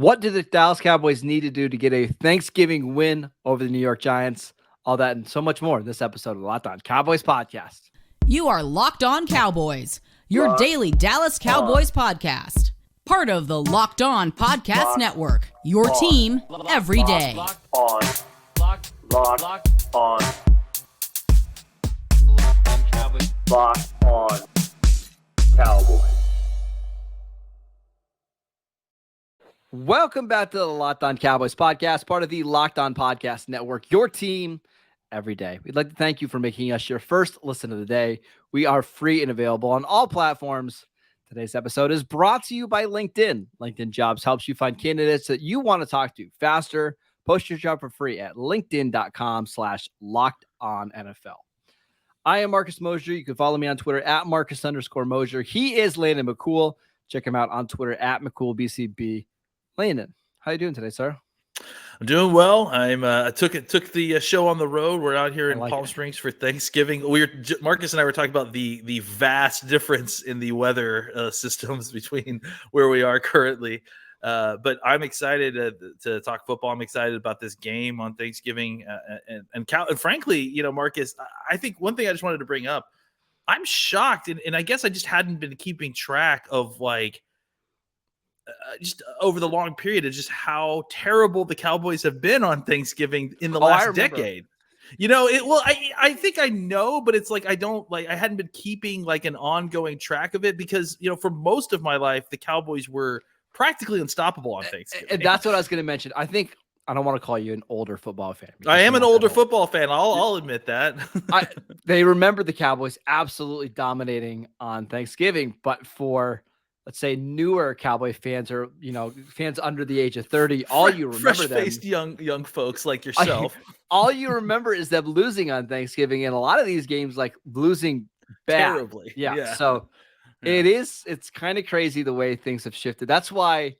What do the Dallas Cowboys need to do to get a Thanksgiving win over the New York Giants? All that and so much more in this episode of the Locked On Cowboys podcast. You are Locked On Cowboys, your daily Dallas Cowboys podcast. Part of the Locked On Podcast Network, your team every day. Locked On Cowboys. Locked On Cowboys. Welcome back to the Locked On Cowboys podcast, part of the Locked On Podcast Network, your team every day. We'd like to thank you for making us your first listen of the day. We are free and available on all platforms. Today's episode is brought to you by LinkedIn. LinkedIn Jobs helps you find candidates that you want to talk to faster. Post your job for free at linkedin.com/LockedOnNFL. I am Marcus Mosher. You can follow me on Twitter at Marcus_Mosher. He is Landon McCool. Check him out on Twitter at McCoolBCB. Landon, how you doing today, sir? I'm doing well. I took the show on the road. We're out here in Palm Springs for Thanksgiving. Marcus and I were talking about the vast difference in the weather systems between where we are currently. But I'm excited to talk football. I'm excited about this game on Thanksgiving. And frankly, Marcus, I think one thing I just wanted to bring up, I'm shocked, and I guess I just hadn't been keeping track of just over the long period of just how terrible the Cowboys have been on Thanksgiving in the last decade. I think I know, but it's like I hadn't been keeping an ongoing track of it because for most of my life the Cowboys were practically unstoppable on Thanksgiving. And that's what I was going to mention. I think I don't want to call you an older football fan. I am an older football fan. I'll admit that. They remember the Cowboys absolutely dominating on Thanksgiving, but for let's say newer Cowboy fans or, fans under the age of 30, all you remember fresh-faced young folks like yourself. All you remember is them losing on Thanksgiving, and a lot of these games losing bad. Terribly. Yeah. So it's kind of crazy the way things have shifted. That's why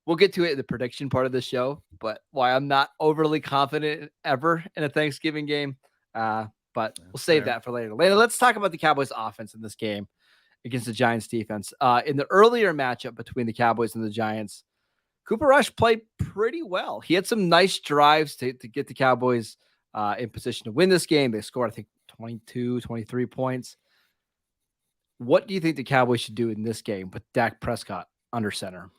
we'll get to it in the prediction part of the show, but why I'm not overly confident ever in a Thanksgiving game. But we'll save that for later. Let's talk about the Cowboys offense in this game against the Giants defense. In the earlier matchup between the Cowboys and the Giants, Cooper Rush played pretty well. He had some nice drives to get the Cowboys in position to win this game. They scored, I think, 22, 23 points. What do you think the Cowboys should do in this game with Dak Prescott under center?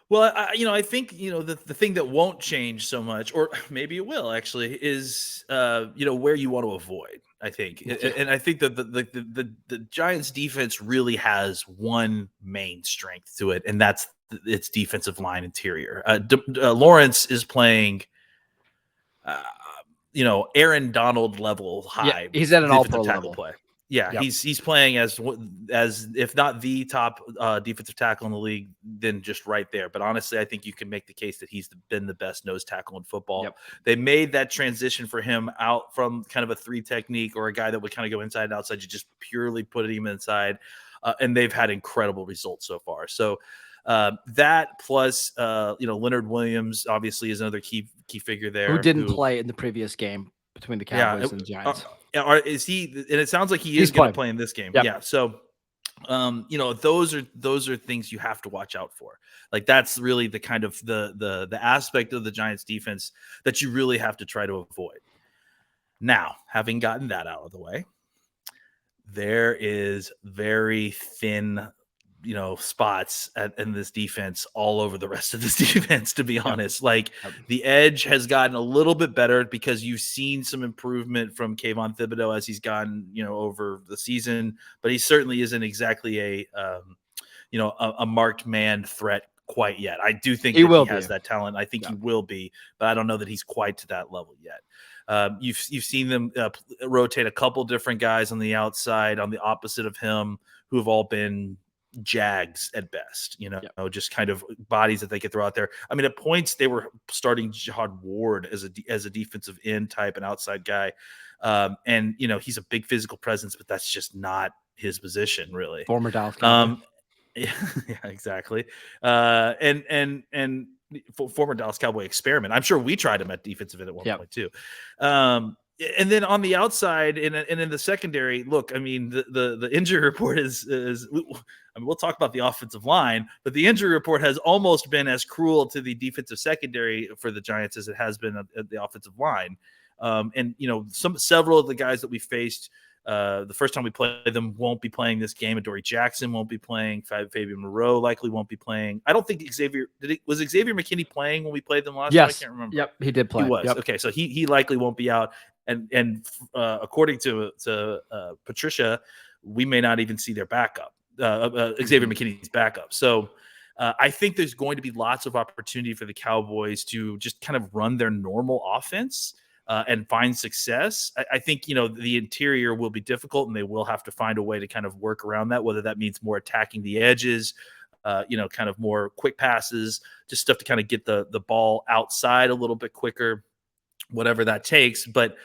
Well, I think, the thing that won't change so much, or maybe it will actually, is, where you want to avoid, I think. And I think that the Giants defense really has one main strength to it, and that's its defensive line interior. Lawrence is playing, Aaron Donald level high. Yeah, he's at an all-pro level. Play. Yeah, yep. He's playing as if not the top defensive tackle in the league, then just right there. But honestly, I think you can make the case that he's been the best nose tackle in football. Yep. They made that transition for him out from kind of a 3 technique or a guy that would kind of go inside and outside. You just purely put him inside, and they've had incredible results so far. So that plus, Leonard Williams obviously is another key figure there. Who didn't play in the previous game between the Cowboys and the Giants. Is he? And it sounds like he's going to play in this game. Yep. Yeah. So, those are things you have to watch out for. That's really the kind of the aspect of the Giants defense that you really have to try to avoid. Now, having gotten that out of the way, there is very thin, spots in this defense all over the rest of this defense, to be honest. The edge has gotten a little bit better because you've seen some improvement from Kayvon Thibodeau as he's gotten, over the season, but he certainly isn't exactly a marked man threat quite yet. I do think he has that talent. I think he will be, but I don't know that he's quite to that level yet. You've seen them rotate a couple different guys on the outside on the opposite of him who have all been jags at best, just kind of bodies that they could throw out there. I mean, at points they were starting Jihad Ward as a defensive end type, an outside guy. And he's a big physical presence, but that's just not his position really. Former Dallas Cowboy. Yeah, exactly. And former Dallas Cowboy experiment. I'm sure we tried him at defensive end at one point too. And then on the outside and in the secondary, look, I mean, the injury report is I mean, we'll talk about the offensive line, but the injury report has almost been as cruel to the defensive secondary for the Giants as it has been at the offensive line. And several of the guys that we faced the first time we played them won't be playing this game. Adoree Jackson won't be playing. Fabian Moreau likely won't be playing. I don't think was Xavier McKinney playing when we played them last time? I can't remember. Yep, he did play. He was. Yep. Okay, so he likely won't be out. And according to Patricia, we may not even see their backup, Xavier McKinney's backup. So I think there's going to be lots of opportunity for the Cowboys to just kind of run their normal offense and find success. I think, the interior will be difficult and they will have to find a way to kind of work around that, whether that means more attacking the edges, kind of more quick passes, just stuff to kind of get the ball outside a little bit quicker, whatever that takes. But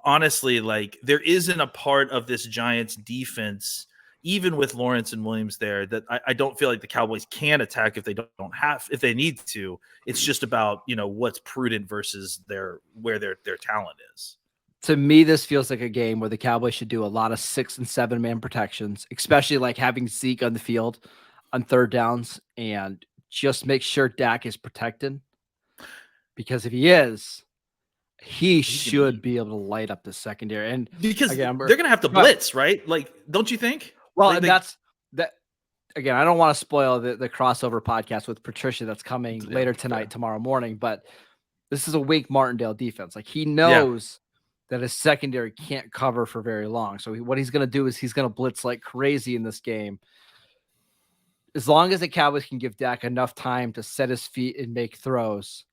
honestly, like, there isn't a part of this Giants defense, even with Lawrence and Williams there, that I don't feel like the Cowboys can attack if they need to. It's just about, what's prudent versus where their talent is. To me, this feels like a game where the Cowboys should do a lot of 6 and 7 man protections, especially like having Zeke on the field on third downs, and just make sure Dak is protected, because if he is, he should be able to light up the secondary. And because again, they're going to have to blitz, right? Like, don't you think? Well, and that's that. Again, I don't want to spoil the crossover podcast with Patricia that's coming later tonight, tomorrow morning, but this is a weak Martindale defense. Like, he knows that his secondary can't cover for very long. So what he's going to do is he's going to blitz like crazy in this game. As long as the Cowboys can give Dak enough time to set his feet and make throws,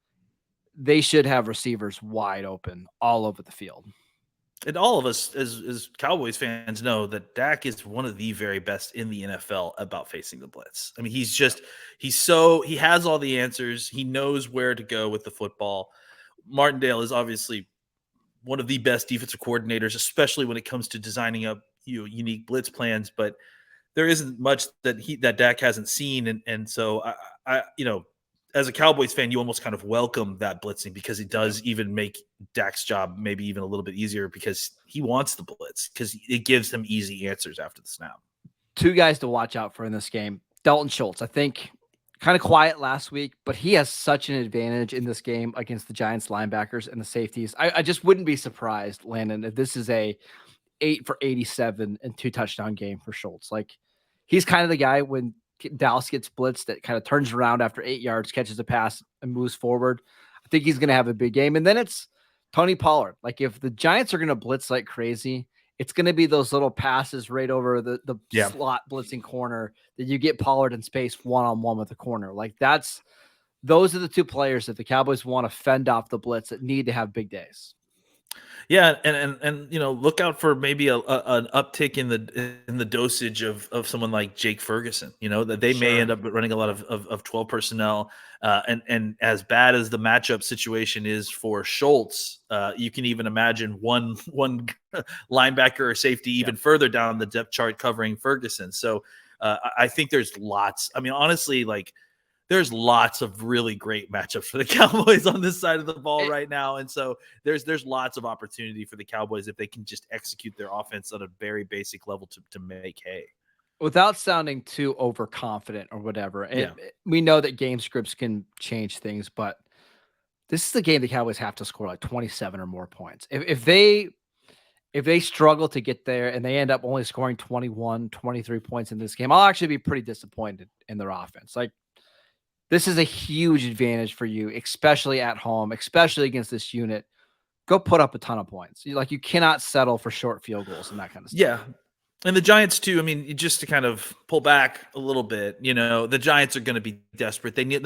they should have receivers wide open all over the field. And all of us as Cowboys fans know that Dak is one of the very best in the NFL about facing the blitz. I mean, he has all the answers. He knows where to go with the football. Martindale is obviously one of the best defensive coordinators, especially when it comes to designing up unique blitz plans, but there isn't much that Dak hasn't seen. And so I as a Cowboys fan, you almost kind of welcome that blitzing, because it does even make Dak's job maybe even a little bit easier, because he wants the blitz, because it gives him easy answers after the snap. 2 guys to watch out for in this game. Dalton Schultz, I think, kind of quiet last week, but he has such an advantage in this game against the Giants linebackers and the safeties. I just wouldn't be surprised, Landon, if this is a 8 for 87 and 2 touchdown game for Schultz. Like, he's kind of the guy when Dallas gets blitzed that kind of turns around after 8 yards, catches a pass, and moves forward. I think he's going to have a big game. And then it's Tony Pollard. Like, if the Giants are going to blitz like crazy, it's going to be those little passes right over the slot blitzing corner that you get Pollard in space one-on-one with the corner. Like, those are the 2 players that the Cowboys want to fend off the blitz that need to have big days. Yeah, and look out for maybe an uptick in the dosage of someone like Jake Ferguson. That they may end up running a lot of 12 personnel. And as bad as the matchup situation is for Schultz, you can even imagine one linebacker or safety even further down the depth chart covering Ferguson. So I think there's lots. I mean, honestly, like, there's lots of really great matchups for the Cowboys on this side of the ball right now. And so there's lots of opportunity for the Cowboys if they can just execute their offense on a very basic level to make hay. Without sounding too overconfident or whatever. And we know that game scripts can change things, but this is the game the Cowboys have to score like 27 or more points. If they struggle to get there and they end up only scoring 21, 23 points in this game, I'll actually be pretty disappointed in their offense. Like, this is a huge advantage for you, especially at home, especially against this unit. Go put up a ton of points. You cannot settle for short field goals and that kind of stuff. Yeah. And the Giants too. I mean, just to kind of pull back a little bit, the Giants are going to be desperate. They need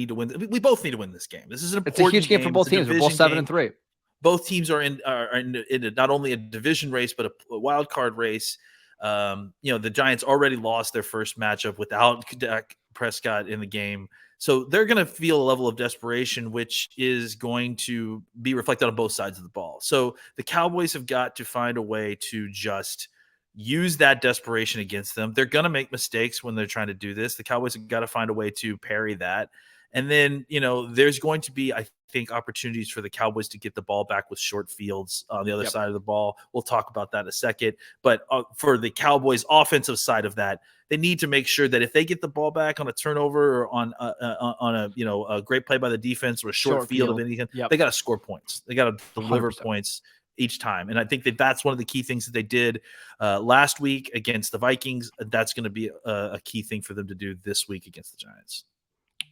to win. We both need to win this game. This is an important. It's a huge game for both teams. We're both 7-3. Both teams are in not only a division race, but a wild card race. The Giants already lost their first matchup without Dak Prescott in the game. So they're going to feel a level of desperation, which is going to be reflected on both sides of the ball. So the Cowboys have got to find a way to just use that desperation against them. They're going to make mistakes when they're trying to do this. The Cowboys have got to find a way to parry that. And then, there's going to be, I think, opportunities for the Cowboys to get the ball back with short fields on the other side of the ball. We'll talk about that in a second. But for the Cowboys offensive side of that, they need to make sure that if they get the ball back on a turnover or on a great play by the defense or a short field of anything, they got to score points. They got to deliver 100%. Points each time. And I think that's one of the key things that they did last week against the Vikings. That's going to be a key thing for them to do this week against the Giants.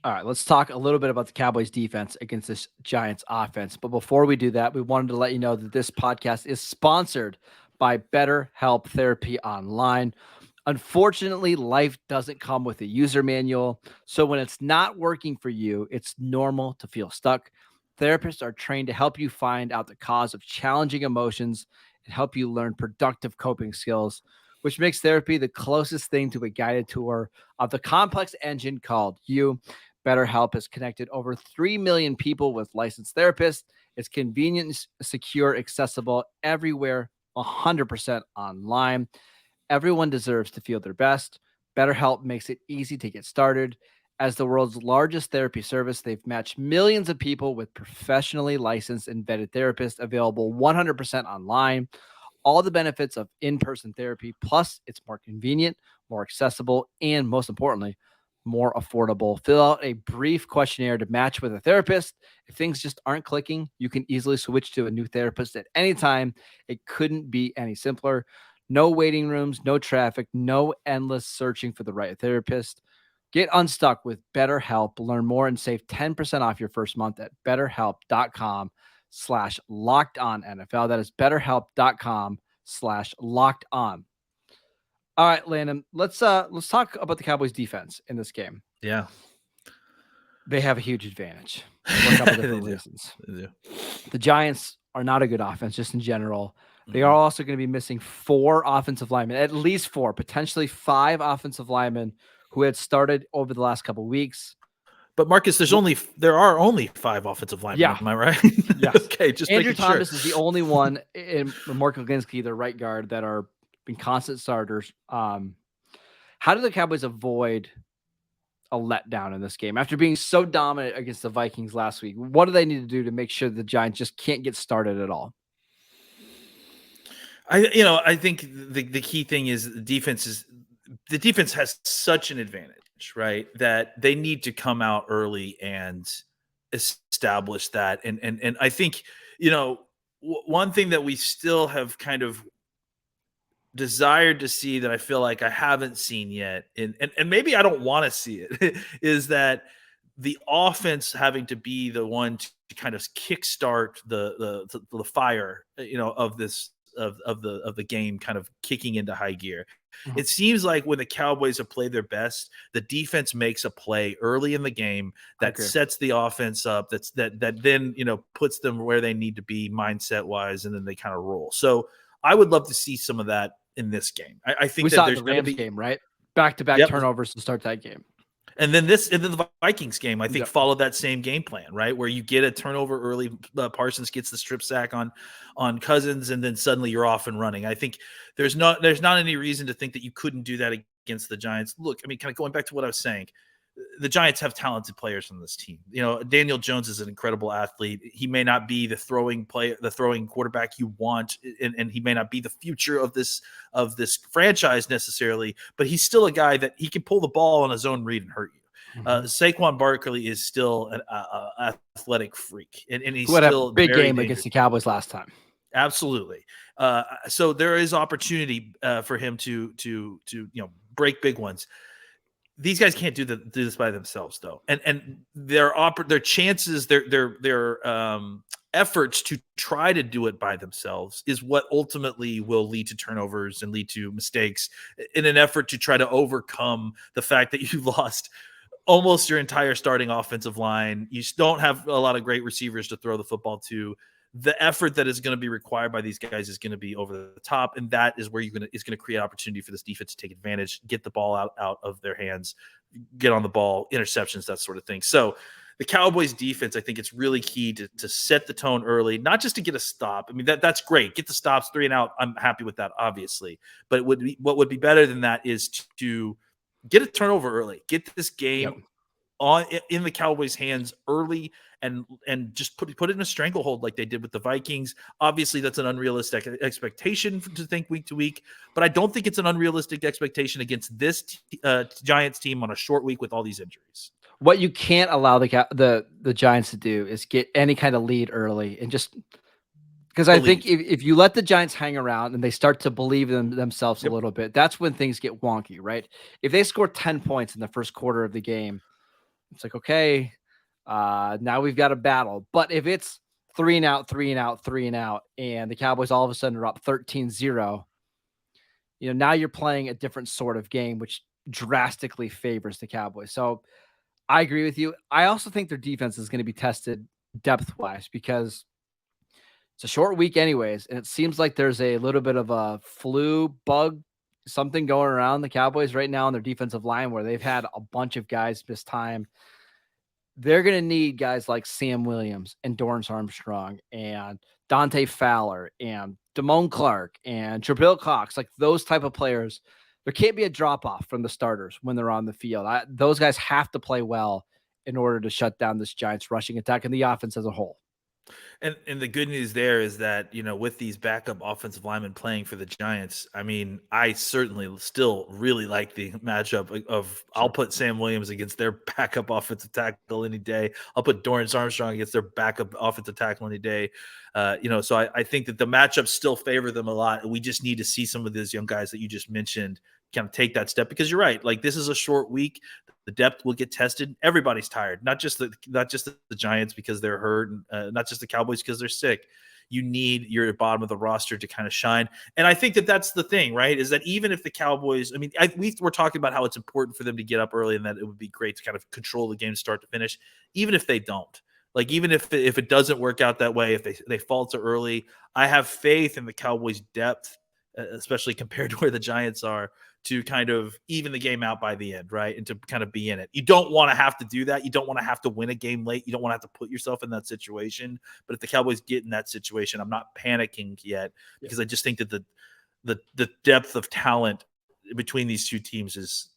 All right, let's talk a little bit about the Cowboys defense against this Giants offense. But before we do that, we wanted to let you know that this podcast is sponsored by BetterHelp Therapy Online. Unfortunately, life doesn't come with a user manual. So when it's not working for you, it's normal to feel stuck. Therapists are trained to help you find out the cause of challenging emotions and help you learn productive coping skills, which makes therapy the closest thing to a guided tour of the complex engine called you. BetterHelp has connected over 3 million people with licensed therapists. It's convenient, secure, accessible everywhere, 100% online. Everyone deserves to feel their best. BetterHelp makes it easy to get started. As the world's largest therapy service, they've matched millions of people with professionally licensed and vetted therapists available 100% online. All the benefits of in-person therapy, plus it's more convenient, more accessible, and most importantly, more affordable. Fill out a brief questionnaire to match with a therapist. If things just aren't clicking, you can easily switch to a new therapist at any time. It couldn't be any simpler. No waiting rooms, no traffic, no endless searching for the right therapist. Get unstuck with BetterHelp. Learn more and save 10% off your first month at betterhelp.com/lockedonnfl. That is betterhelp.com/lockedon. All right, Landon, let's talk about the Cowboys defense in this game. Yeah. They have a huge advantage for a couple different reasons. The Giants are not a good offense just in general. They are also going to be missing 4 offensive linemen, at least 4, potentially 5 offensive linemen who had started over the last couple of weeks. But Marcus, there are only 5 offensive linemen. Yeah. Am I right? Yes. Okay. Just Andrew Thomas is the only one in Mark Leginski, the right guard, that are been constant starters. How do the Cowboys avoid a letdown in this game after being so dominant against the Vikings last week? What do they need to do to make sure the Giants just can't get started at all? I think the key thing is the defense has such an advantage, right? That they need to come out early and establish that. And I think, one thing that we still have kind of desired to see that I feel like I haven't seen yet, and maybe I don't want to see it, is that the offense having to be the one to kind of kickstart the fire, of this of the game kind of kicking into high gear. Mm-hmm. It seems like when the Cowboys have played their best, the defense makes a play early in the game that sets the offense up, that then puts them where they need to be mindset wise, and then they kind of roll. So I would love to see some of that in this game. I think we saw there's the Rams game, right? Back-to-back turnovers to start that game. And then the Vikings game, I think, followed that same game plan, right? Where you get a turnover early, Parsons gets the strip sack on Cousins, and then suddenly you're off and running. I think there's not any reason to think that you couldn't do that against the Giants. Look, I mean, kind of going back to what I was saying, the Giants have talented players on this team. Daniel Jones is an incredible athlete. He may not be the throwing quarterback you want, and he may not be the future of this franchise necessarily, but he's still a guy that he can pull the ball on his own read and hurt you. Saquon Barkley is still an athletic freak, and he's still a big game dangerous against the Cowboys last time. Absolutely. So there is opportunity for him to break big ones. These guys can't do this by themselves, though, and their chances, their efforts to try to do it by themselves is what ultimately will lead to turnovers and lead to mistakes in an effort to try to overcome the fact that you lost almost your entire starting offensive line. You don't have a lot of great receivers to throw the football to. The effort that is going to be required by these guys is going to be over the top, and that is where is going to create opportunity for this defense to take advantage, get the ball out of their hands, get on the ball, interceptions, that sort of thing. So the Cowboys defense, I think it's really key to set the tone early, not just to get a stop. I mean, that's great. Get the stops, 3 and out. I'm happy with that, obviously. But what would be better than that is to get a turnover early, get this game in the Cowboys' hands early and just put it in a stranglehold like they did with the Vikings. Obviously, that's an unrealistic expectation to think week to week, but I don't think it's an unrealistic expectation against this Giants team on a short week with all these injuries. What you can't allow the Giants to do is get any kind of lead early and just because I think if you let the Giants hang around and they start to believe in themselves a little bit, that's when things get wonky, right? If they score 10 points in the first quarter of the game, it's like, okay, now we've got a battle. But if it's 3-and-out, 3-and-out, 3-and-out, and the Cowboys all of a sudden are up 13-0, now you're playing a different sort of game, which drastically favors the Cowboys. So I agree with you. I also think their defense is going to be tested depth-wise because it's a short week anyways, and it seems like there's a little bit of a flu bug, something going around the Cowboys right now on their defensive line where they've had a bunch of guys miss time. They're going to need guys like Sam Williams and Dorrance Armstrong and Dante Fowler and Damone Clark and Jabril Cox, like those type of players. There can't be a drop-off from the starters when they're on the field. Those guys have to play well in order to shut down this Giants rushing attack and the offense as a whole. And the good news there is that, with these backup offensive linemen playing for the Giants, I mean, I certainly still really like the matchup of I'll put Sam Williams against their backup offensive tackle any day. I'll put Dorrance Armstrong against their backup offensive tackle any day. So I think that the matchups still favor them a lot. We just need to see some of those young guys that you just mentioned kind of take that step because you're right. Like this is a short week. The depth will get tested. Everybody's tired, not just the Giants because they're hurt, not just the Cowboys because they're sick. You need your bottom of the roster to kind of shine. And I think that that's the thing, right? Is that even if the Cowboys, I mean, we were talking about how it's important for them to get up early and that it would be great to kind of control the game start to finish, even if they don't. Like, even if it doesn't work out that way, if they falter early, I have faith in the Cowboys' depth, especially compared to where the Giants are, to kind of even the game out by the end, right? And to kind of be in it. You don't want to have to do that. You don't want to have to win a game late. You don't want to have to put yourself in that situation. But if the Cowboys get in that situation, I'm not panicking yet because I just think that the depth of talent between these two teams is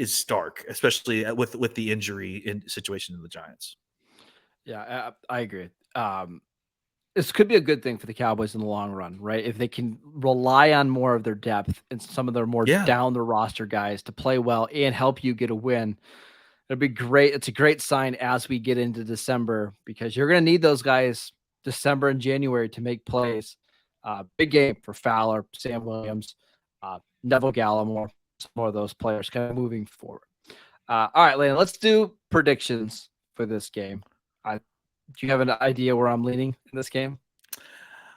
stark, especially with the injury situation in the Giants. Yeah, I agree. This could be a good thing for the Cowboys in the long run, right? If they can rely on more of their depth and some of their more down the roster guys to play well and help you get a win, it'd be great. It's a great sign as we get into December because you're going to need those guys December and January to make plays. Big game for Fowler, Sam Williams, Neville Gallimore, some more of those players kind of moving forward. All right, Landon, let's do predictions for this game. Do you have an idea where I'm leaning in this game?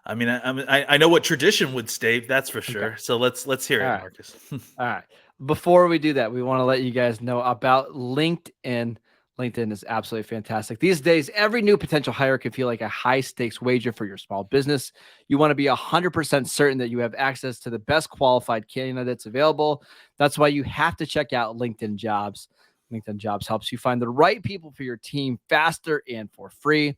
I mean, I know what tradition would state, that's for sure. Okay. So let's hear it, Marcus. All right. Before we do that, we want to let you guys know about LinkedIn. LinkedIn is absolutely fantastic. These days, every new potential hire can feel like a high-stakes wager for your small business. You want to be 100% certain that you have access to the best qualified candidates available. That's why you have to check out LinkedIn Jobs. LinkedIn Jobs helps you find the right people for your team faster and for free.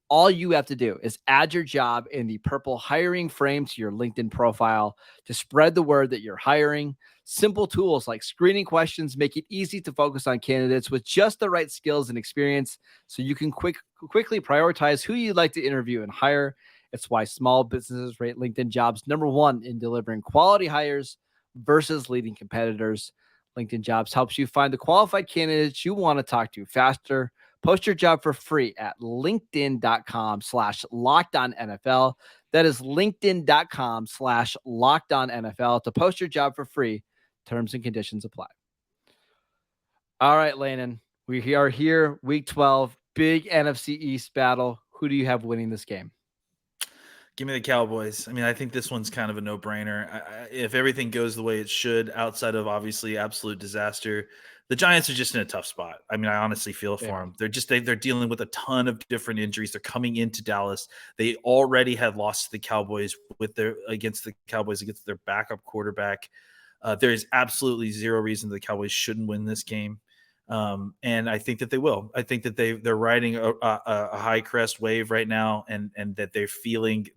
All you have to do is add your job in the purple hiring frame to your LinkedIn profile to spread the word that you're hiring. Simple tools like screening questions make it easy to focus on candidates with just the right skills and experience so you can quickly prioritize who you'd like to interview and hire. It's why small businesses rate LinkedIn Jobs #1 in delivering quality hires versus leading competitors. LinkedIn Jobs helps you find the qualified candidates you want to talk to faster. Post your job for free at linkedin.com/LockedOnNFL. That is linkedin.com/LockedOnNFL to post your job for free. Terms and conditions apply. All right, Landon, we are here, week 12, big NFC East battle. Who do you have winning this game? Give me the Cowboys. I mean, I think this one's kind of a no-brainer. If everything goes the way it should, outside of obviously absolute disaster, the Giants are just in a tough spot. I mean, I honestly feel for them. They're dealing with a ton of different injuries. They're coming into Dallas. They already had lost to the Cowboys against their backup quarterback. There is absolutely zero reason the Cowboys shouldn't win this game. And I think that they will. I think that they're riding a high crest wave right now, and that they're feeling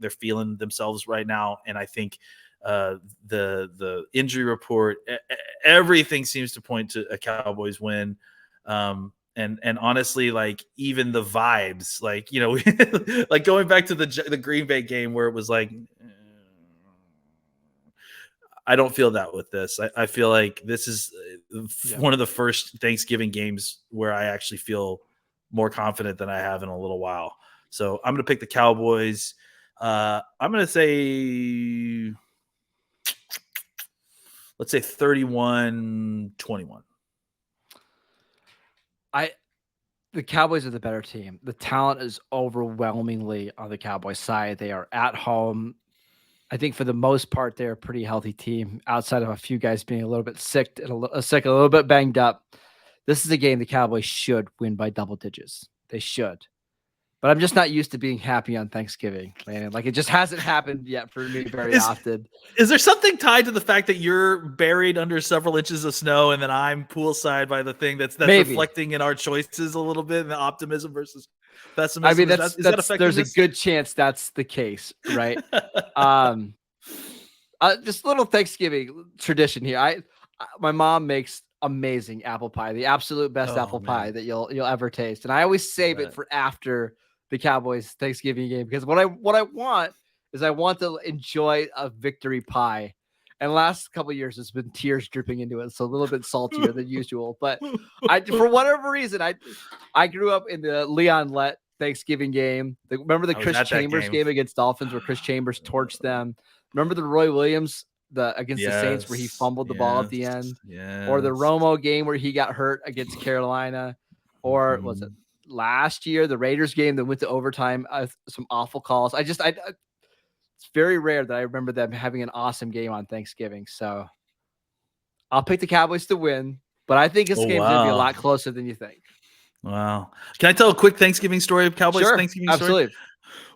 themselves right now. And I think the injury report, everything seems to point to a Cowboys win. And honestly, like even the vibes, like, you know, like going back to the Green Bay game where it was like, I don't feel that with this. I feel like this is one of the first Thanksgiving games where I actually feel more confident than I have in a little while. So I'm going to pick the Cowboys. I'm going to say, let's say 31-21. The Cowboys are the better team. The talent is overwhelmingly on the Cowboys side. They are at home. I think for the most part, they're a pretty healthy team outside of a few guys being a little bit sick and a little bit banged up. This is a game the Cowboys should win by double digits. They should. But I'm just not used to being happy on Thanksgiving, Landon. Like, it just hasn't happened yet for me very often. Is there something tied to the fact that you're buried under several inches of snow and then I'm poolside by the thing that's reflecting in our choices a little bit, and the optimism versus pessimism? I mean, there's a good chance that's the case, right? Just a little Thanksgiving tradition here. My mom makes amazing apple pie, the absolute best apple pie that you'll ever taste, and I always save it for after the Cowboys Thanksgiving game, because what I want is I want to enjoy a victory pie. And last couple of years, it's been tears dripping into it, so a little bit saltier than usual. But for whatever reason, I grew up in the Leon Lett Thanksgiving game. Remember the Chris Chambers game against Dolphins where Chris Chambers torched them? Remember the Roy Williams against the Saints where he fumbled the ball at the end? Or the Romo game where he got hurt against Carolina? Or was it last year, the Raiders game that went to overtime? Some awful calls. It's very rare that I remember them having an awesome game on Thanksgiving. So I'll pick the Cowboys to win, but I think this game's going to be a lot closer than you think. Wow. Can I tell a quick Thanksgiving story of Cowboys? Sure, Thanksgiving absolutely. Story?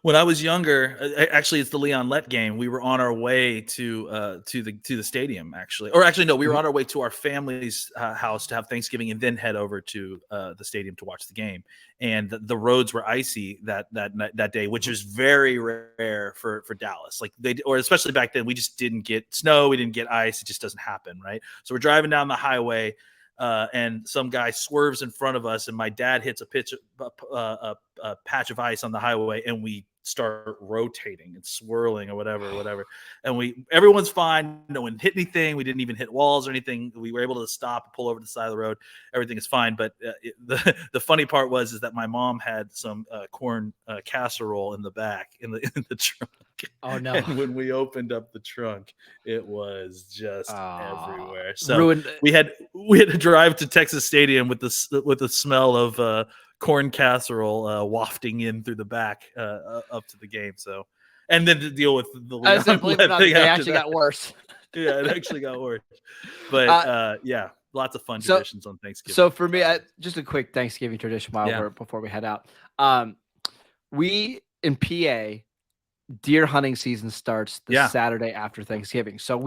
When I was younger, actually, it's the Leon Lett game. We were on our way to the stadium, actually. Or actually, no, we were on our way to our family's house to have Thanksgiving and then head over to the stadium to watch the game. And the roads were icy that day, which is very rare for Dallas. Like or especially back then, we just didn't get snow, we didn't get ice. It just doesn't happen, right? So we're driving down the highway. And some guy swerves in front of us, and my dad hits a patch of ice on the highway, and we start rotating and swirling or whatever. And everyone's fine. No one hit anything. We didn't even hit walls or anything. We were able to stop and pull over to the side of the road. Everything is fine. But the funny part is that my mom had some corn casserole in the back in the trunk. Oh no! And when we opened up the trunk, it was just everywhere. So we had to drive to Texas Stadium with the smell of corn casserole wafting in through the back up to the game. So, and then to deal with the thing actually got worse. Yeah, it actually got worse. But yeah, lots of fun traditions on Thanksgiving. So for me, just a quick Thanksgiving tradition before we head out. We in PA, deer hunting season starts the Saturday after Thanksgiving. So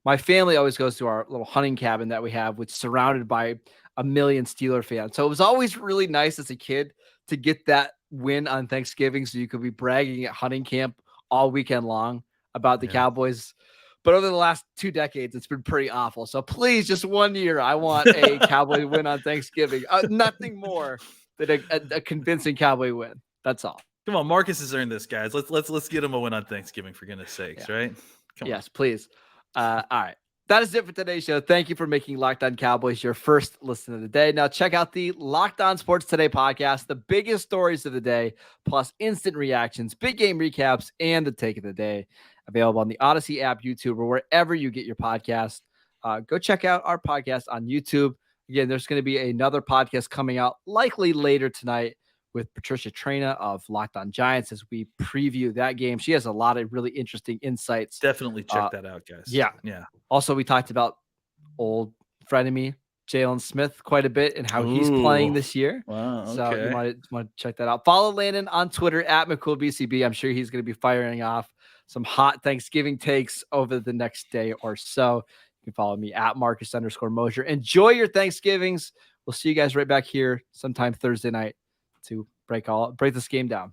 my family always goes to our little hunting cabin that we have, which is surrounded by a million Steeler fans. So it was always really nice as a kid to get that win on Thanksgiving, so you could be bragging at hunting camp all weekend long about the Cowboys. But over the last 2 decades, it's been pretty awful. So please, just 1 year, I want a Cowboy win on Thanksgiving. Nothing more than a convincing Cowboy win. That's all. Come on, Marcus has earned this, guys. Let's get him a win on Thanksgiving, for goodness sakes, right? Yes, please. All right. That is it for today's show. Thank you for making Locked On Cowboys your first listen of the day. Now check out the Locked On Sports Today podcast, the biggest stories of the day, plus instant reactions, big game recaps, and the take of the day. Available on the Odyssey app, YouTube, or wherever you get your podcast. Go check out our podcast on YouTube. Again, there's going to be another podcast coming out likely later tonight with Patricia Traina of Locked On Giants as we preview that game. She has a lot of really interesting insights. Definitely check that out, guys. Yeah. Also, we talked about old frenemy Jalen Smith quite a bit and how he's playing this year. Wow. Okay. So you might want to check that out. Follow Landon on Twitter at McCoolBCB. I'm sure he's going to be firing off some hot Thanksgiving takes over the next day or so. You can follow me at Marcus_Mosher. Enjoy your Thanksgivings. We'll see you guys right back here sometime Thursday night to break this game down.